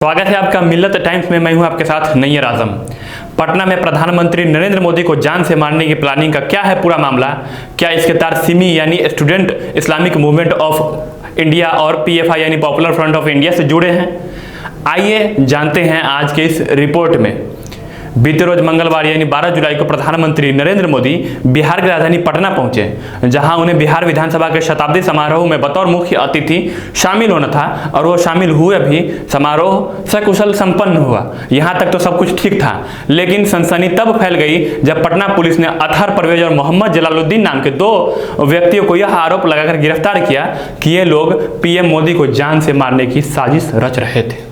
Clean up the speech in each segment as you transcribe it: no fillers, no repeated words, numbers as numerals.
स्वागत है आपका मिल्लत टाइम्स में। मैं हूं आपके साथ नैयर आजम। पटना में प्रधानमंत्री नरेंद्र मोदी को जान से मारने की प्लानिंग का क्या है पूरा मामला? क्या इसके तार सिमी यानी student Islamic movement of India और पीएफआई यानी पॉपुलर फ्रंट ऑफ इंडिया से जुड़े हैं? आइए जानते हैं आज के इस रिपोर्ट में। बीते रोज मंगलवार यानी 12 जुलाई को प्रधानमंत्री नरेंद्र मोदी बिहार की राजधानी पटना पहुंचे, जहां उन्हें बिहार विधानसभा के शताब्दी समारोह में बतौर मुख्य अतिथि शामिल होना था और वो शामिल हुए भी। समारोह सकुशल संपन्न हुआ, यहां तक तो सब कुछ ठीक था, लेकिन सनसनी तब फैल गई जब पटना पुलिस ने अतहर परवेज और मोहम्मद जलालुद्दीन नाम के दो व्यक्तियों को यह आरोप लगाकर गिरफ्तार किया कि ये लोग पीएम मोदी को जान से मारने की साजिश रच रहे थे।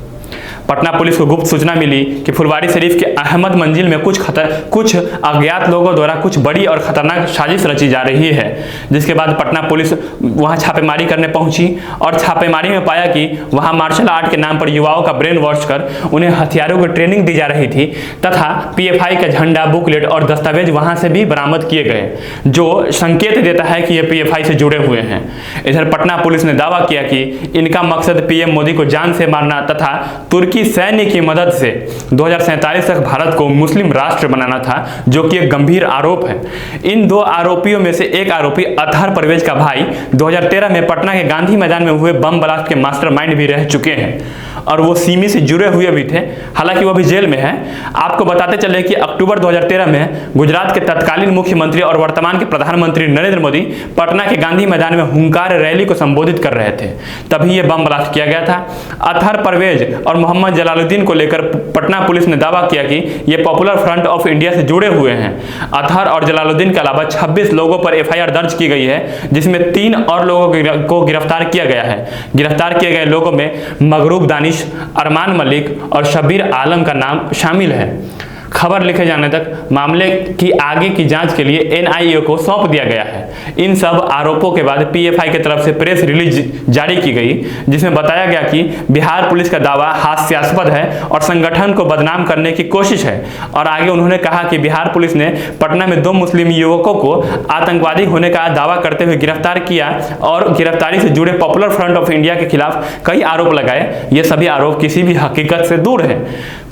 पटना पुलिस को गुप्त सूचना मिली कि फुलवारी शरीफ के अहमद मंजिल में कुछ अज्ञात लोगों द्वारा कुछ बड़ी और खतरनाक साजिश रची जा रही है, जिसके बाद पटना पुलिस वहां छापेमारी करने पहुंची और छापेमारी में पाया कि वहां मार्शल आर्ट के नाम पर युवाओं का ब्रेन वॉश कर उन्हें हथियारों की ट्रेनिंग दी जा रही थी तथा पीएफआई का झंडा, बुकलेट और दस्तावेज वहां से भी बरामद किए गए, जो संकेत देता है कि ये पीएफआई से जुड़े हुए हैं। इधर पटना पुलिस ने दावा किया कि इनका मकसद पीएम मोदी को जान से मारना तथा तुर्की सैन्य की मदद से 2047 तक भारत को मुस्लिम राष्ट्र बनाना था, जो कि एक गंभीर आरोप है। इन दो आरोपियों में से एक आरोपी अतहर परवेज का भाई 2013 में पटना के गांधी मैदान में हुए बम ब्लास्ट के मास्टरमाइंड भी रह चुके हैं और वो सिमी से जुड़े हुए भी थे, हालांकि वो भी जेल में है। आपको बताते चले कि अक्टूबर 2013 में गुजरात के तत्कालीन मुख्यमंत्री और वर्तमान के प्रधानमंत्री नरेंद्र मोदी पटना के गांधी मैदान में हुंकार रैली को संबोधित कर रहे थे, तभी ये बम ब्लास्ट किया गया था। अतहर परवेज और मोहम्मद जलालुद्दीन को लेकर पटना पुलिस ने दावा किया कि ये पॉपुलर फ्रंट ऑफ इंडिया से जुड़े हुए हैं। अतहर और जलालुद्दीन के अलावा 26 लोगों पर एफआईआर दर्ज की गई है, जिसमें 3 और लोगों को गिरफ्तार किया गया है। गिरफ्तार किए गए लोगों में मगरूब दानिश, अरमान मलिक और शब्बीर आलम का नाम शामिल है। खबर लिखे जाने तक मामले की आगे की जांच के लिए एनआईए को सौंप दिया गया है। इन सब आरोपों के बाद पीएफआई की तरफ से प्रेस रिलीज जारी की गई, जिसमें बताया गया कि बिहार पुलिस का दावा हास्यास्पद है और संगठन को बदनाम करने की कोशिश है। और आगे उन्होंने कहा कि बिहार पुलिस ने पटना में 2 मुस्लिम युवकों को आतंकवादी होने का दावा करते हुए गिरफ्तार किया और गिरफ्तारी से जुड़े पॉपुलर फ्रंट ऑफ इंडिया के खिलाफ कई आरोप लगाए। ये सभी आरोप किसी भी हकीकत से दूर है।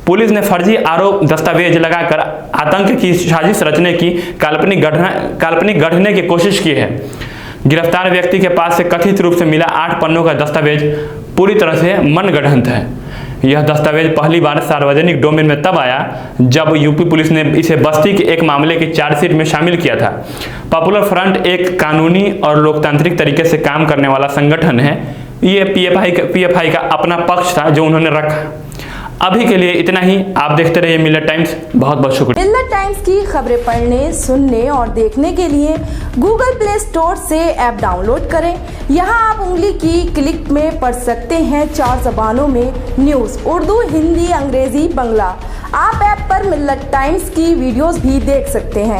पुलिस ने फर्जी आरोप दस्तावेज लगाकर आतंक की साजिश रचने की काल्पनिक गढ़ने की कोशिश की है। गिरफ्तार व्यक्ति के पास से कथित रूप से मिला 8 पन्नों का दस्तावेज पूरी तरह से मनगढ़ंत है। यह दस्तावेज पहली बार सार्वजनिक डोमेन में तब आया जब यूपी पुलिस ने इसे बस्ती के एक मामले की चार्जशीट में शामिल किया था। पॉपुलर फ्रंट एक कानूनी और लोकतांत्रिक तरीके से काम करने वाला संगठन है। ये पीएफआई का अपना पक्ष था जो उन्होंने रखा। अभी के लिए इतना ही। आप देखते रहिए मिल्लत टाइम्स। बहुत बहुत शुक्रिया। मिल्लत टाइम्स की खबरें पढ़ने, सुनने और देखने के लिए गूगल प्ले स्टोर से ऐप डाउनलोड करें। यहां आप उंगली की क्लिक में पढ़ सकते हैं 4 ज़बानों में न्यूज़, उर्दू, हिंदी, अंग्रेजी, बंगला। आप ऐप पर मिल्लत टाइम्स की वीडियोस भी देख सकते हैं।